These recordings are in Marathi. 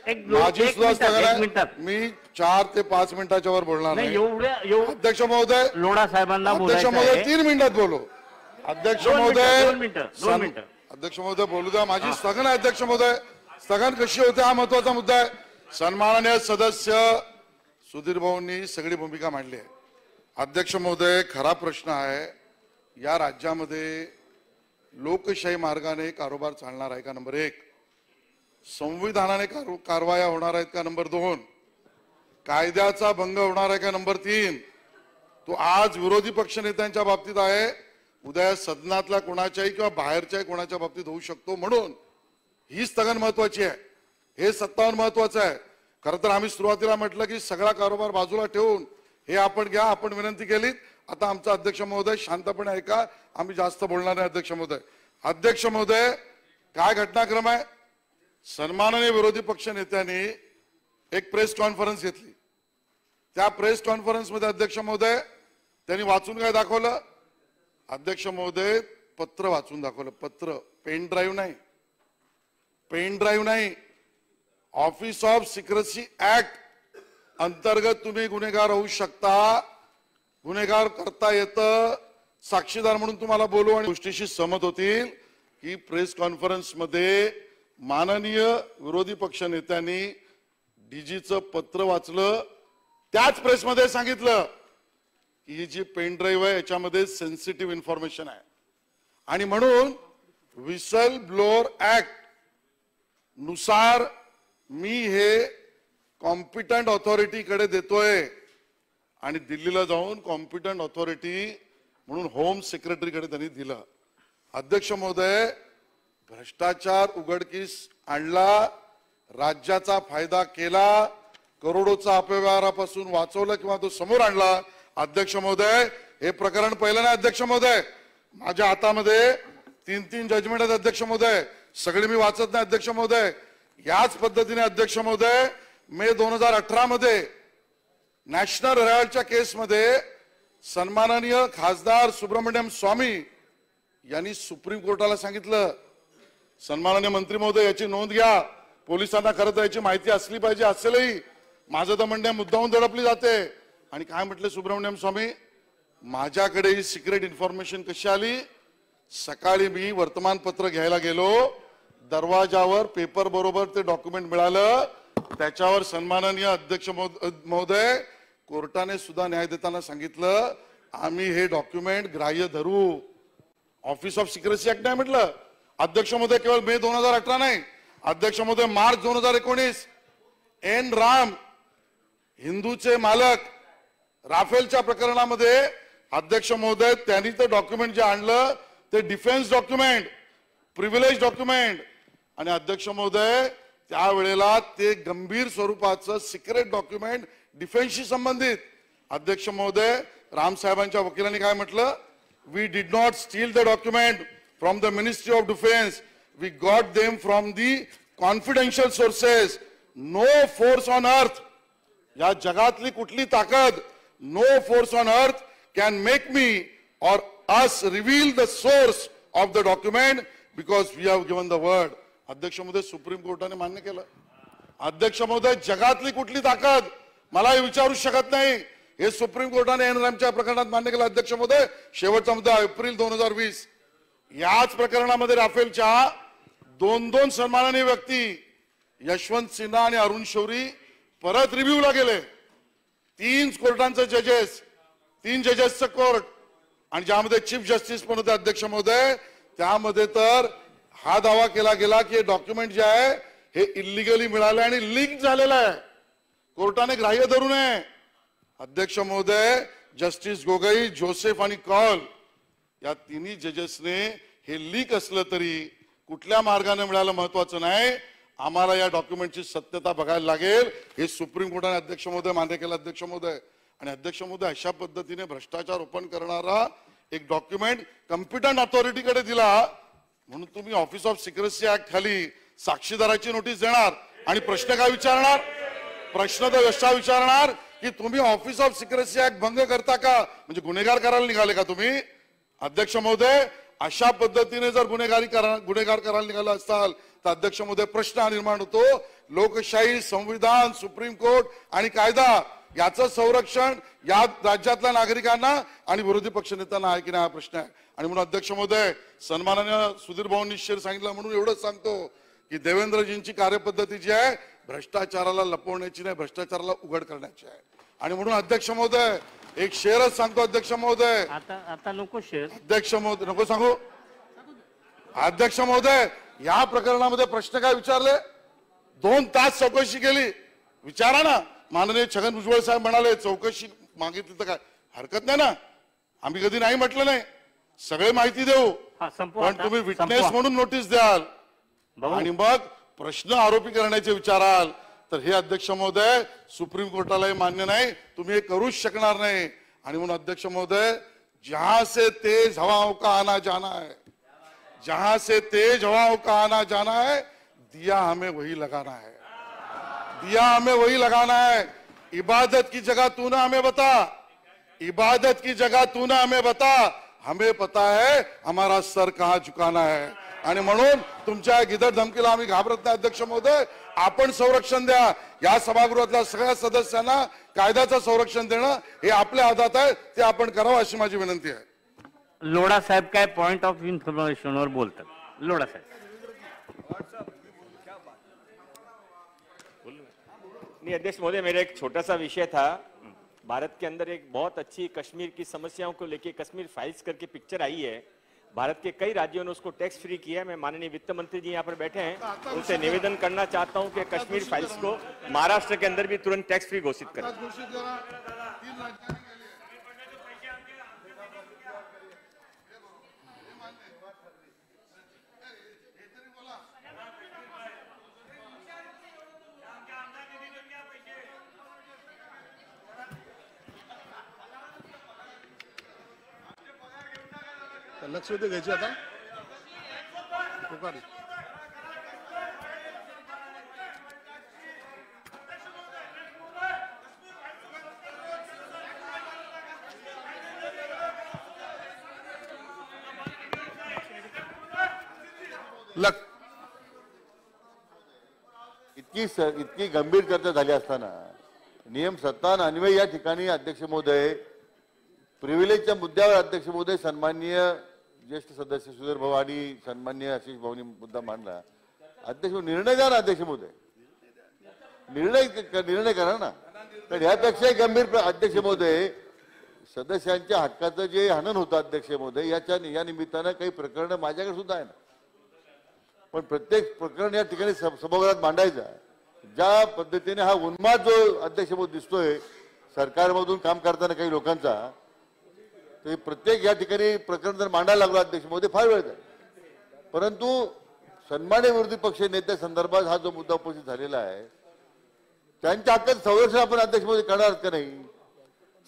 माझी सुद्धा स्थगन आहे. मी 4 ते 5 मिनिटाच्या वर बोलणार नाही. अध्यक्ष महोदय, लोढा साहेबांना अध्यक्ष महोदय 3 मिनिटात बोलो. अध्यक्ष महोदय, अध्यक्ष महोदय बोलू द्या. माझी स्थगन आहे. अध्यक्ष महोदय, स्थगन कशी होते हा महत्वाचा मुद्दा आहे. सन्माननीय सदस्य सुधीर भाऊंनी सगळी भूमिका मांडली आहे. अध्यक्ष महोदय, खरा प्रश्न आहे, या राज्यामध्ये लोकशाही मार्गाने कारभार चालणार आहे का? नंबर 1. संविधानाने कारवाया होणार आहेत का? नंबर 2. कायद्याचा भंग होणार आहे का? नंबर 3. तो आज विरोधी पक्षनेत्यांच्या बाबतीत आहे, उद्या सदनातल्या कोणाच्याही किंवा बाहेरच्याही कोणाच्या बाबतीत होऊ शकतो. म्हणून ही स्थगन महत्वाची आहे. हे 57 महत्वाचं आहे. खरं तर आम्ही सुरुवातीला म्हटलं की सगळा कारोबार बाजूला ठेवून हे आपण घ्या, आपण विनंती केली. आता आमचा अध्यक्ष महोदय शांतपणे ऐका, आम्ही जास्त बोलणार नाही. अध्यक्ष महोदय, अध्यक्ष महोदय, काय घटनाक्रम आहे? सन्माननीय विरोधी पक्ष नेत्यांनी एक प्रेस कॉन्फरन्स घेतली. त्या प्रेस कॉन्फरन्स मध्ये अध्यक्ष महोदय त्यांनी वाचून काय दाखवलं? अध्यक्ष महोदय, पत्र वाचून दाखवलं. पत्र, पेन ड्राईव्ह नाही, पेन ड्राईव्ह नाही. ऑफिस ऑफ सिक्रेसी ऍक्ट अंतर्गत तुम्ही गुन्हेगार होऊ शकता, गुन्हेगार करता येतं. साक्षीदार म्हणून तुम्हाला बोलू आणि गोष्टीशी सहमत होतील की प्रेस कॉन्फरन्स मध्ये माननीय विरोधी पक्ष नेत्यांनी डीजीचं पत्र वाचलं. त्याच प्रेसमध्ये सांगितलं की ही जी पेन ड्राईव्ह आहे याच्यामध्ये सेन्सिटिव्ह इन्फॉर्मेशन आहे आणि म्हणून विसल ब्लोअर ऍक्ट नुसार मी हे कॉम्पिटंट ऑथॉरिटीकडे देतोय आणि दिल्लीला जाऊन कॉम्पिटंट ऑथॉरिटी म्हणून होम सेक्रेटरीकडे त्यांनी दिलं. अध्यक्ष महोदय, भ्रष्टाचार उघडकीस आणला, राज्याचा फायदा केला, करोडोचा अपव्यवहारापासून वाचवलं किंवा तो समोर आणला. अध्यक्ष महोदय, हे प्रकरण पहिलं नाही. अध्यक्ष महोदय, माझ्या हातामध्ये 3 जजमेंट आहेत. अध्यक्ष महोदय, सगळे मी वाचत नाही. अध्यक्ष महोदय, याच पद्धतीने अध्यक्ष महोदय मे 2018 मध्ये नॅशनल हेराल्डच्या केसमध्ये सन्माननीय खासदार सुब्रमण्यम स्वामी यांनी सुप्रीम कोर्टाला सांगितलं, सन्माननीय मंत्री महोदय याची नोंद घ्या, पोलिसांना खरं तर याची माहिती असली पाहिजे, असेलही माझं तर म्हणणं मुद्दाहून दडपली जाते. आणि काय म्हटले सुब्रमण्यम स्वामी, माझ्याकडे ही सिक्रेट इन्फॉर्मेशन कशी आली? सकाळी मी वर्तमानपत्र घ्यायला गेलो, दरवाजावर पेपर बरोबर ते डॉक्युमेंट मिळालं. त्याच्यावर सन्माननीय अध्यक्ष महोदय कोर्टाने सुद्धा न्याय देताना सांगितलं, आम्ही हे डॉक्युमेंट ग्राह्य धरू. ऑफिस ऑफ सिक्रेसी ऍक्ट नाही म्हटलं. अध्यक्ष महोदय, केवळ मे 2018 नाही, अध्यक्ष महोदय मार्च 2019 एन राम हिंदूचे मालक राफेलच्या प्रकरणामध्ये अध्यक्ष महोदय त्यांनी ते डॉक्युमेंट जे आणलं ते डिफेन्स डॉक्युमेंट, प्रिव्हिलेज डॉक्युमेंट. आणि अध्यक्ष महोदय त्यावेळेला ते गंभीर स्वरूपाचं सिक्रेट डॉक्युमेंट डिफेन्सशी संबंधित. अध्यक्ष महोदय, राम साहेबांच्या वकिलांनी काय म्हटलं, we did not steal the document from the ministry of defence, we got them from the confidential sources. No force on earth, या जगातली कुठली ताकद, no force on earth can make me or us reveal the source of the document because we have given the word. अध्यक्ष महोदय, सुप्रीम कोर्टाने मान्य केलं. अध्यक्ष महोदय, जगातली कुठली ताकद मला हे विचारू शकत नाही, हे सुप्रीम कोर्टाने एनरामच्या प्रकरणात मान्य केलं. अध्यक्ष महोदय, शेवटचा मुद्दा एप्रिल 2020 याच प्रकरणामध्ये राफेलच्या 2 सन्माननीय व्यक्ती यशवंत सिन्हा आणि अरुण शौरी परत रिव्ह्यूला गेले. 3 कोर्टांचे जजेस, 3 जजेसचं कोर्ट आणि ज्यामध्ये चीफ जस्टिस पण होते. अध्यक्ष महोदय, त्यामध्ये तर हा दावा केला गेला की हे डॉक्युमेंट जे आहे हे इलिगली मिळाले आणि लीक झालेलं आहे, कोर्टाने ग्राह्य धरू नये. अध्यक्ष महोदय, जस्टिस गोगोई, जोसेफ आणि कौल या 3 जजेसने हे लीक असलं तरी कुठल्या मार्गाने मिळालं महत्वाचं नाही, आम्हाला या डॉक्युमेंटची सत्यता बघायला लागेल, हे सुप्रीम कोर्टाने अध्यक्ष महोदय मान्य केलं. अध्यक्ष महोदय, आणि अध्यक्ष महोदय, अशा पद्धतीने भ्रष्टाचार रोपण करणारा एक डॉक्युमेंट कॉम्पिटंट अथॉरिटीकडे दिला म्हणून तुम्ही ऑफिस ऑफ सिक्रेसी ऍक्ट खाली साक्षीदाराची नोटीस देणार आणि प्रश्न काय विचारणार? प्रश्न तर असा विचारणार की तुम्ही ऑफिस ऑफ सिक्रेसी ऍक्ट भंग करता का, म्हणजे गुन्हेगार करायला निघाले का तुम्ही? अध्यक्ष महोदय, अशा पद्धतीने जर गुन्हेगार करायला निघाला असाल तर अध्यक्ष महोदय प्रश्न हा निर्माण होतो, लोकशाही, संविधान, सुप्रीम कोर्ट आणि कायदा याचं संरक्षण या राज्यातल्या नागरिकांना आणि विरोधी पक्षनेत्यांना आहे की नाही हा प्रश्न आहे. आणि म्हणून अध्यक्ष महोदय, सन्माननीय सुधीर भाऊ निश्चय सांगितलं म्हणून एवढंच सांगतो की देवेंद्रजींची कार्यपद्धती जी आहे भ्रष्टाचाराला लपवण्याची नाही, भ्रष्टाचाराला उघड करण्याची आहे. आणि म्हणून अध्यक्ष महोदय एक शेअरच सांगतो. अध्यक्ष महोदय आता नको शेअर. अध्यक्ष महोदय नको सांगू. अध्यक्ष महोदय, या प्रकरणामध्ये प्रश्न काय विचारले? 2 तास चौकशी केली. विचारा ना. माननीय छगन भुजबळ साहेब म्हणाले चौकशी मागितली तर काय हरकत नाही ना. आम्ही कधी नाही म्हटलं नाही, सगळे माहिती देऊ, पण तुम्ही विटनेस म्हणून नोटीस द्याल आणि मग प्रश्न आरोपी करण्याचे विचाराल तर हे अध्यक्ष महोदय सुप्रीम कोर्टालाही मान्य नाही, तुम्ही हे करूच शकणार नाही. आणि म्हणून अध्यक्ष महोदय, जहां से तेज हवाओं का आना जाना है, जहां से तेज हवाओं का आना जाना है, दिया हमें वही लगाना है, दिया हमें वही लगाना है. इबादत की जगह तू ना हमें बता, इबादत की जगह तू ना हमें बता, हमें पता है हमारा सर कहां झुकाना है. आणि म्हणून तुमच्या गिदर धमकीला आम्ही घाबरत नाही. अध्यक्ष महोदय, आपण संरक्षण द्या. या सभागृहातल्या सगळ्या सदस्यांना कायद्याचं संरक्षण देणं हे आपल्या हातात आहे, ते आपण करावं अशी माझी विनंती आहे. लोढा साहेब काय पॉइंट ऑफ इन्फॉर्मेशनवर बोलतात. लोढा साहेब. नहीं अध्यक्ष महोदय, मेरा एक छोटा सा विषय था. भारत के अंदर एक बहुत अच्छी कश्मीर की समस्याओं को लेके कश्मीर फाइल्स करके पिक्चर आई है. भारत के कई राज्यों ने उसको टैक्स फ्री किया है. मैं माननीय वित्त मंत्री जी यहाँ पर बैठे हैं, उनसे निवेदन करना चाहता हूँ कि कश्मीर फाइल्स को महाराष्ट्र के अंदर भी तुरंत टैक्स फ्री घोषित करें. लक्षवेधी घ्यायची आता इतकी गंभीर चर्चा झाली असताना नियम 57 अन्वय या ठिकाणी अध्यक्ष महोदय प्रिव्हिलेजच्या मुद्द्यावर अध्यक्ष महोदय सन्माननीय ज्येष्ठ सदस्य सुधीर भाऊ आणि सन्माननीय आशिष भाऊनी मुद्दा मांडला. अध्यक्ष निर्णय द्या ना. अध्यक्ष महोदय निर्णय करा ना. तर यापेक्षा गंभीर अध्यक्ष महोदय सदस्यांच्या हक्काचं जे हनन होतं अध्यक्ष महोदय या निमित्तानं काही प्रकरण माझ्याकडे सुद्धा आहे ना. पण प्रत्येक प्रकरण या ठिकाणी सभागृहात मांडायचं. ज्या पद्धतीने हा उन्माद जो अध्यक्ष महोदय दिसतोय सरकारमधून काम करताना काही लोकांचा, तर प्रत्येक या ठिकाणी प्रकरण जर मांडायला लागलो अध्यक्ष महोदय फार वेळ जाईल. परंतु सन्माननीय विरोधी पक्ष नेत्या संदर्भात हा जो मुद्दा उपस्थित झालेला आहे त्यांच्या हक्काचं संरक्षण आपण अध्यक्ष महोदय करणार का नाही?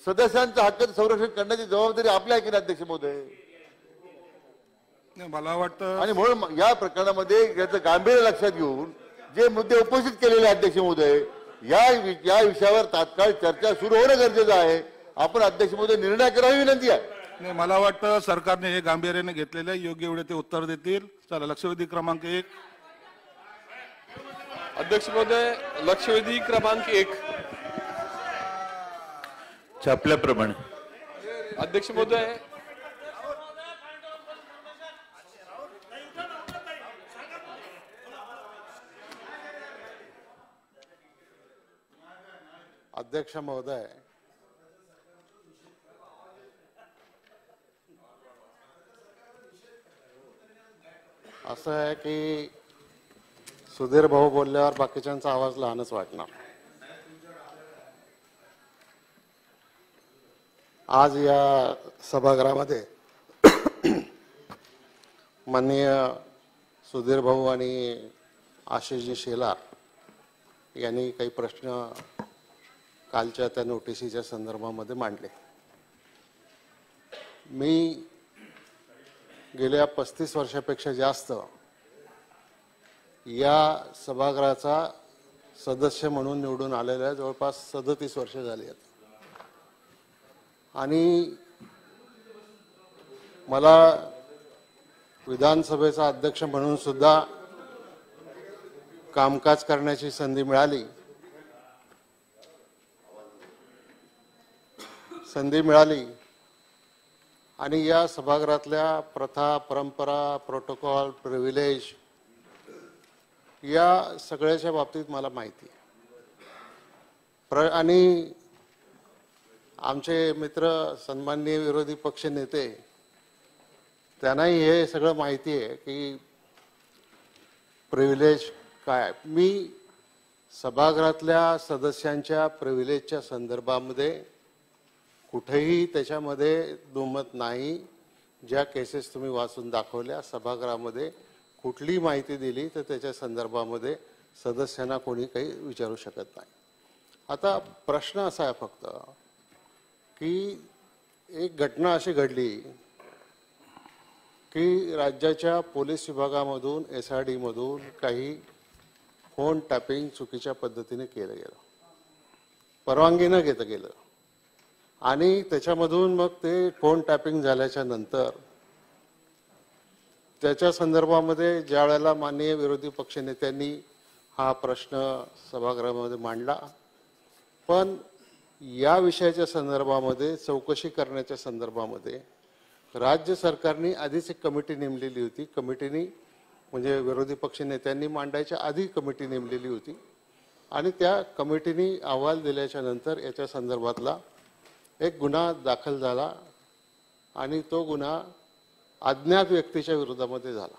सदस्यांच्या हक्काचं संरक्षण करण्याची जबाबदारी आपली आहे की नाही अध्यक्ष महोदय? मला वाटतं आणि म्हणून या प्रकरणामध्ये याचं गांभीर्य लक्षात घेऊन जे मुद्दे उपस्थित केलेले अध्यक्ष महोदय या विषयावर तात्काळ चर्चा सुरू होणं गरजेचं आहे. आपण अध्यक्ष महोदय निर्णय करावी विनंती आहे. नाही, मला वाटतं सरकारने हे गांभीर्याने घेतलेले योग्य वेळी ते उत्तर देतील. चला लक्षवेधी क्रमांक 1. अध्यक्ष महोदय, लक्षवेधी क्रमांक 1 छापल्याप्रमाणे. अध्यक्ष महोदय, अध्यक्ष महोदय, असं आहे की सुधीर भाऊ बोलल्यावर बाकीच्यांचा आवाज लहानच वाटणार. आज या सभागृहामध्ये माननीय सुधीर भाऊ आणि आशिषजी शेलार यांनी काही प्रश्न कालच्या त्या नोटिसीच्या संदर्भामध्ये मांडले. मी गेल्या 35 वर्षापेक्षा जास्त या सभागृहाचा सदस्य म्हणून निवडून आलेल्या जवळपास 37 वर्ष झाली आहेत. आणि मला विधानसभेचा अध्यक्ष म्हणून सुद्धा कामकाज करण्याची संधी मिळाली आणि या सभागृहातल्या प्रथा, परंपरा, प्रोटोकॉल, प्रिव्हिलेज या सगळ्याच्या बाबतीत मला माहिती आहे. आणि आमचे मित्र सन्माननीय विरोधी पक्ष नेते त्यांनाही हे सगळं माहिती आहे की प्रिव्हिलेज काय. मी सभागृहातल्या सदस्यांच्या प्रिव्हिलेजच्या संदर्भामध्ये कुठेही त्याच्यामध्ये दुमत नाही. ज्या केसेस तुम्ही वाचून दाखवल्या, सभागृहामध्ये कुठली माहिती दिली तर त्याच्या संदर्भामध्ये सदस्यांना कोणी काही विचारू शकत नाही. आता प्रश्न असा आहे फक्त की एक घटना अशी घडली की राज्याच्या पोलीस विभागामधून SID मधून काही फोन टॅपिंग चुकीच्या पद्धतीने केलं गेलं, परवानगी न घेता गेलं. आणि त्याच्यामधून मग ते फोन टॅपिंग झाल्याच्या नंतर त्याच्या संदर्भामध्ये ज्या वेळेला माननीय विरोधी पक्षनेत्यांनी हा प्रश्न सभागृहामध्ये मांडला, पण या विषयाच्या संदर्भामध्ये चौकशी करण्याच्या संदर्भामध्ये राज्य सरकारने आधीच एक कमिटी नेमलेली होती. कमिटीने म्हणजे विरोधी पक्षनेत्यांनी मांडायच्या आधी कमिटी नेमलेली होती आणि त्या कमिटीने अहवाल दिल्याच्या नंतर याच्या संदर्भातला एक गुन्हा दाखल झाला आणि तो गुन्हा अज्ञात व्यक्तीच्या विरोधामध्ये झाला.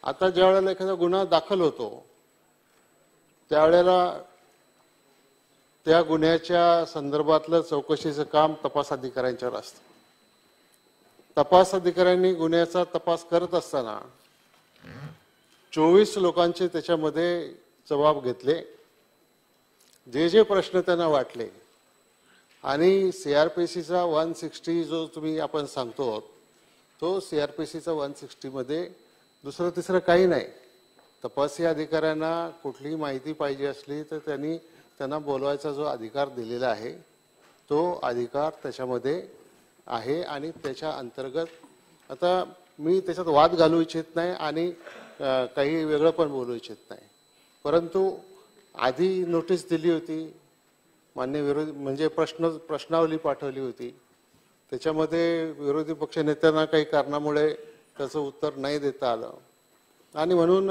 आता ज्या वेळेला एखादा गुन्हा दाखल होतो त्यावेळेला त्या गुन्ह्याच्या संदर्भातलं चौकशीचं काम तपास अधिकाऱ्यांच्यावर असतं. तपास अधिकाऱ्यांनी गुन्ह्याचा तपास करत असताना 24 लोकांचे त्याच्यामध्ये जबाब घेतले, जे प्रश्न त्यांना वाटले. आणि CRPCचा 160 जो तुम्ही आपण सांगतो तो CRPCचा 160 मध्ये दुसरं तिसरं काही नाही. तपासी अधिकाऱ्यांना कुठलीही माहिती पाहिजे असली तर त्यांना बोलवायचा जो अधिकार दिलेला आहे तो अधिकार त्याच्यामध्ये आहे. आणि त्याच्या अंतर्गत आता मी त्याच्यात वाद घालू इच्छित नाही आणि काही वेगळं पण बोलू इच्छित नाही, परंतु आधी नोटीस दिली होती, मान्य विरोधी म्हणजे प्रश्नावली पाठवली होती. त्याच्यामध्ये विरोधी पक्ष नेत्यांना काही कारणामुळे त्याचं उत्तर नाही देता आलं आणि म्हणून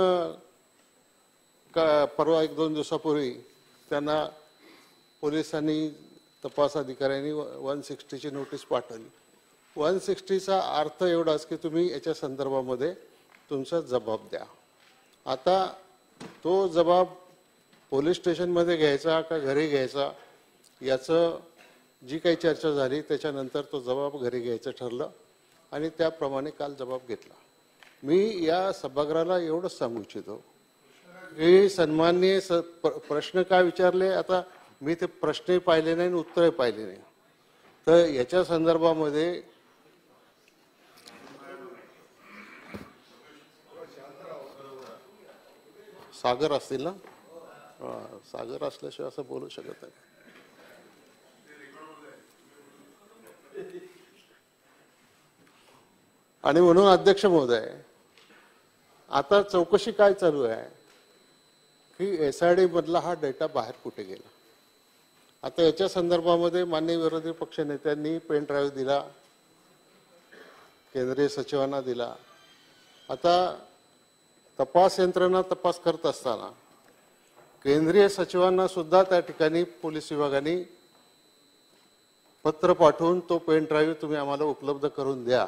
परवा 1-2 दिवसापूर्वी त्यांना पोलिसांनी तपास अधिकाऱ्यांनी 160ची नोटीस पाठवली. 160चा अर्थ एवढाच की तुम्ही याच्या संदर्भामध्ये तुमचा जबाब द्या. आता तो जबाब पोलीस स्टेशनमध्ये घ्यायचा का घरी घ्यायचा याचं जी काही चर्चा झाली त्याच्यानंतर तो जबाब घरी घ्यायचं ठरलं आणि त्याप्रमाणे काल जबाब घेतला. मी या सभागृहाला एवढंच सांगू इच्छितो की सन्माननीय प्रश्न काय विचारले, आता मी ते प्रश्नही पाहिले नाही आणि उत्तरही पाहिले नाही. तर याच्या संदर्भामध्ये सागर असतील ना, सागर असल्याशिवाय असं बोलू शकत नाही. आणि म्हणून अध्यक्ष महोदय आता चौकशी काय चालू आहे की SID मधला हा डेटा बाहेर कुठे गेला. आता याच्या संदर्भामध्ये माननीय विरोधी पक्ष नेत्यांनी पेन ड्राईव्ह दिला, केंद्रीय सचिवांना दिला. आता तपास यंत्रणा तपास करत असताना केंद्रीय सचिवांना सुद्धा त्या ठिकाणी पोलीस विभागाने पत्र पाठवून तो पेन ड्राईव्ह तुम्ही आम्हाला उपलब्ध करून द्या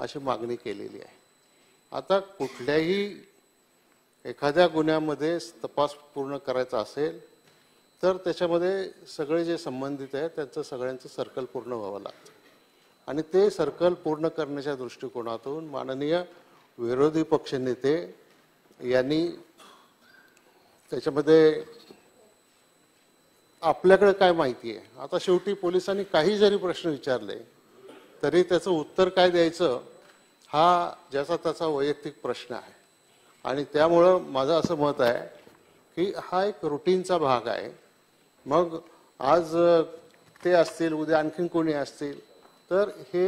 अशी मागणी केलेली आहे. आता कुठल्याही एखाद्या गुन्ह्यामध्ये तपास पूर्ण करायचा असेल तर त्याच्यामध्ये सगळे जे संबंधित आहेत त्यांचं सगळ्यांचं सर्कल पूर्ण व्हावं लागतं आणि ते सर्कल पूर्ण करण्याच्या दृष्टिकोनातून माननीय विरोधी पक्षनेते यांनी त्याच्यामध्ये आपल्याकडे काय माहिती आहे. आता शेवटी पोलिसांनी काही जरी प्रश्न विचारले तरी त्याचं उत्तर काय द्यायचं हा ज्याचा त्याचा वैयक्तिक प्रश्न आहे. आणि त्यामुळं माझं असं मत आहे की हा एक रुटीनचा भाग आहे. मग आज ते असतील, उद्या आणखीन कोणी असतील तर हे,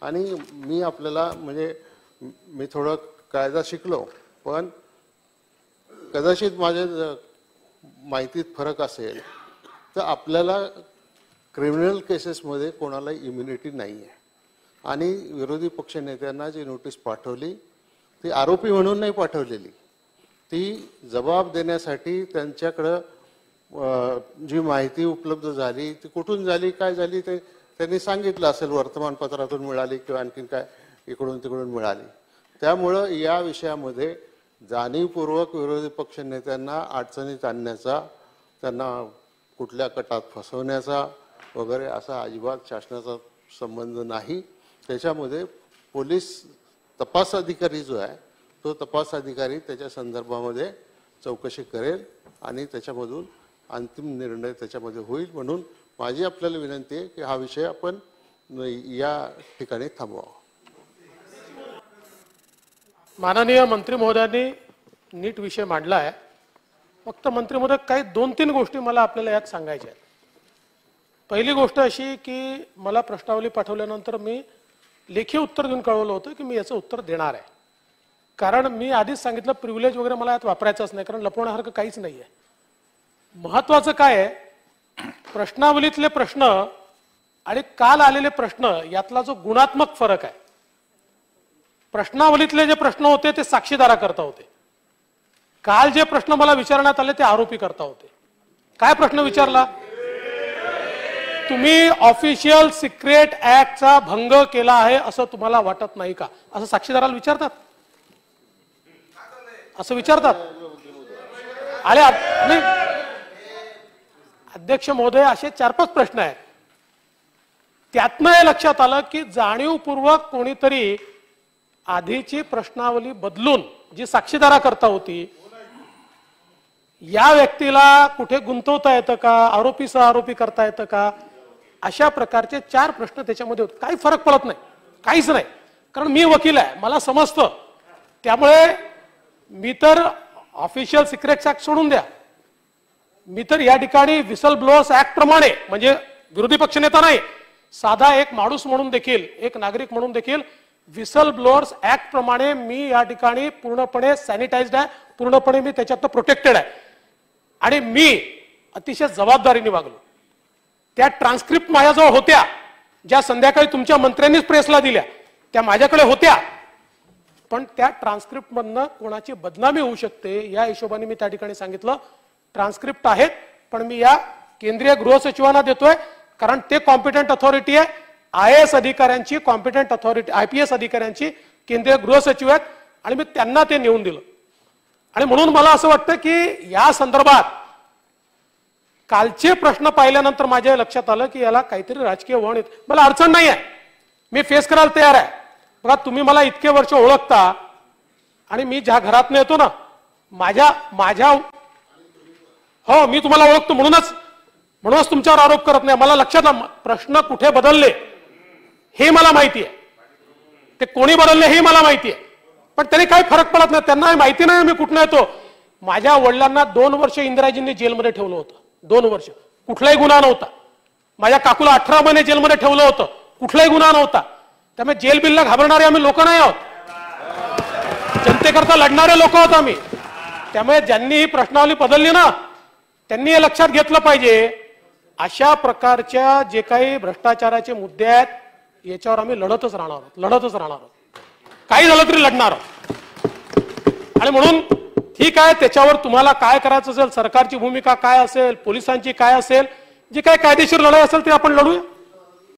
आणि मी आपल्याला म्हणजे मी थोडं कायदा शिकलो पण कदाचित माझ्या माहितीत फरक असेल तर आपल्याला क्रिमिनल केसेसमध्ये कोणाला इम्युनिटी नाही आहे आणि विरोधी पक्षनेत्यांना जी नोटीस पाठवली ती आरोपी म्हणून नाही पाठवलेली, ती जबाब देण्यासाठी त्यांच्याकडं जी माहिती उपलब्ध झाली ती कुठून झाली काय झाली ते त्यांनी सांगितलं असेल, वर्तमानपत्रातून मिळाली किंवा आणखीन काय इकडून तिकडून मिळाली. त्यामुळं या विषयामध्ये जाणीवपूर्वक विरोधी पक्षनेत्यांना अडचणीत आणण्याचा, त्यांना कुठल्या कटात फसवण्याचा वगैरे असा अजिबात शासनाचा संबंध नाही. त्याच्यामध्ये पोलीस तपास अधिकारी जो आहे तो तपास अधिकारी त्याच्या संदर्भामध्ये चौकशी करेल आणि त्याच्यामधून अंतिम निर्णय त्याच्यामध्ये होईल. म्हणून माझी आपल्याला विनंती आहे की हा विषय आपण या ठिकाणी थांबवावा. माननीय मंत्री महोदयांनी नीट विषय मांडला आहे. फक्त मंत्री महोदय काही 2-3 गोष्टी मला आपल्याला यात सांगायच्या आहेत. पहिली गोष्ट अशी की मला प्रश्नावली पाठवल्यानंतर मी लेखी उत्तर देऊन कळवलं होतं की मी याचं उत्तर देणार आहे. कारण मी आधीच सांगितलं प्रिव्हिलेज वगैरे मला यात वापरायचंच नाही, कारण लपवण्यासारखं काहीच नाही आहे. महत्वाचं काय आहे, प्रश्नावलीतले प्रश्न आणि काल आलेले प्रश्न यातला जो गुणात्मक फरक आहे, प्रश्नावलीतले जे प्रश्न होते ते साक्षीदाराकरता होते, काल जे प्रश्न मला विचारण्यात आले ते आरोपी करता होते. काय प्रश्न विचारला, तुम्ही ऑफिशियल सिक्रेट ऍक्टचा भंग केला आहे असं तुम्हाला वाटत नाही का, असं साक्षीदाराला विचारतात, असं विचारतात. आणि अध्यक्ष महोदय असे 4-5 प्रश्न आहेत. त्यातनं हे लक्षात आलं की जाणीवपूर्वक कोणीतरी आधीची प्रश्नावली बदलून जी साक्षीदाराकरता होती या व्यक्तीला कुठे गुंतवता येतं का, आरोपीसह आरोपी करता येतं का, अशा प्रकारचे 4 प्रश्न त्याच्यामध्ये होते. काही फरक पडत नाही, काहीच नाही, कारण मी वकील आहे, मला समजतं. त्यामुळे मी तर ऑफिशियल सिक्रेट ऍक्ट सोडून द्या, मी तर या ठिकाणी विसल ब्लोअर्स ऍक्ट प्रमाणे, म्हणजे विरोधी पक्षनेता नाही, साधा एक माणूस म्हणून देखील, एक नागरिक म्हणून देखील विसल ब्लोअर्स ऍक्ट प्रमाणे मी या ठिकाणी पूर्णपणे सॅनिटाइज्ड आहे, पूर्णपणे मी त्याच्यात प्रोटेक्टेड आहे आणि मी अतिशय जबाबदारीने वागलो. त्या ट्रान्सक्रिप्ट माझ्याजवळ होत्या, ज्या संध्याकाळी तुमच्या मंत्र्यांनीच प्रेसला दिल्या, त्या माझ्याकडे होत्या. पण त्या ट्रान्सक्रिप्ट मधनं कोणाची बदनामी होऊ शकते या हिशोबाने मी त्या ठिकाणी सांगितलं ट्रान्सक्रिप्ट आहेत, पण मी या केंद्रीय गृह सचिवांना देतोय, कारण ते कॉम्पिटंट अथॉरिटी आहे. IAS अधिकाऱ्यांची कॉम्पिटंट अथॉरिटी, IPS अधिकाऱ्यांची केंद्रीय गृह सचिव आहेत आणि मी त्यांना ते नेऊन दिलं. आणि म्हणून मला असं वाटतं की या संदर्भात कालचे प्रश्न पाहिल्यानंतर माझ्या लक्षात आलं की याला काहीतरी राजकीय वळण येत. मला अडचण नाही आहे, मी फेस करायला तयार आहे. बघा, तुम्ही मला इतके वर्ष ओळखता आणि मी ज्या घरातनं येतो ना, माझ्या हो, मी तुम्हाला ओळखतो, म्हणूनच तुमच्यावर आरोप करत नाही. मला लक्षात प्रश्न कुठे बदलले हे मला माहिती आहे, ते कोणी बदलले हे मला माहिती आहे, पण तरी काही फरक पडत नाही. त्यांना माहिती नाही मी कुठनं येतो. माझ्या वडिलांना 2 वर्ष इंदिराजींनी जेलमध्ये ठेवलं होतं, 2 वर्ष, कुठलाही गुन्हा नव्हता. माझ्या काकूला 18 महिने जेलमध्ये ठेवलं होतं, कुठलाही गुन्हा नव्हता. त्यामुळे जेल बिलला घाबरणारे आम्ही लोक नाही आहोत, जनतेकरता लढणारे लोक आहोत आम्ही. त्यामुळे ज्यांनी ही प्रश्नावली बदलली ना, त्यांनी हे लक्षात घेतलं पाहिजे, अशा प्रकारच्या जे काही भ्रष्टाचाराचे मुद्दे आहेत याच्यावर आम्ही लढतच राहणार आहोत, काही झालं तरी लढणार आहोत. आणि म्हणून ठीक आहे, त्याच्यावर तुम्हाला काय करायचं असेल, सरकारची भूमिका काय असेल, पोलिसांची काय असेल, जी काही कायदेशीर लढाई असेल ते आपण लढूया.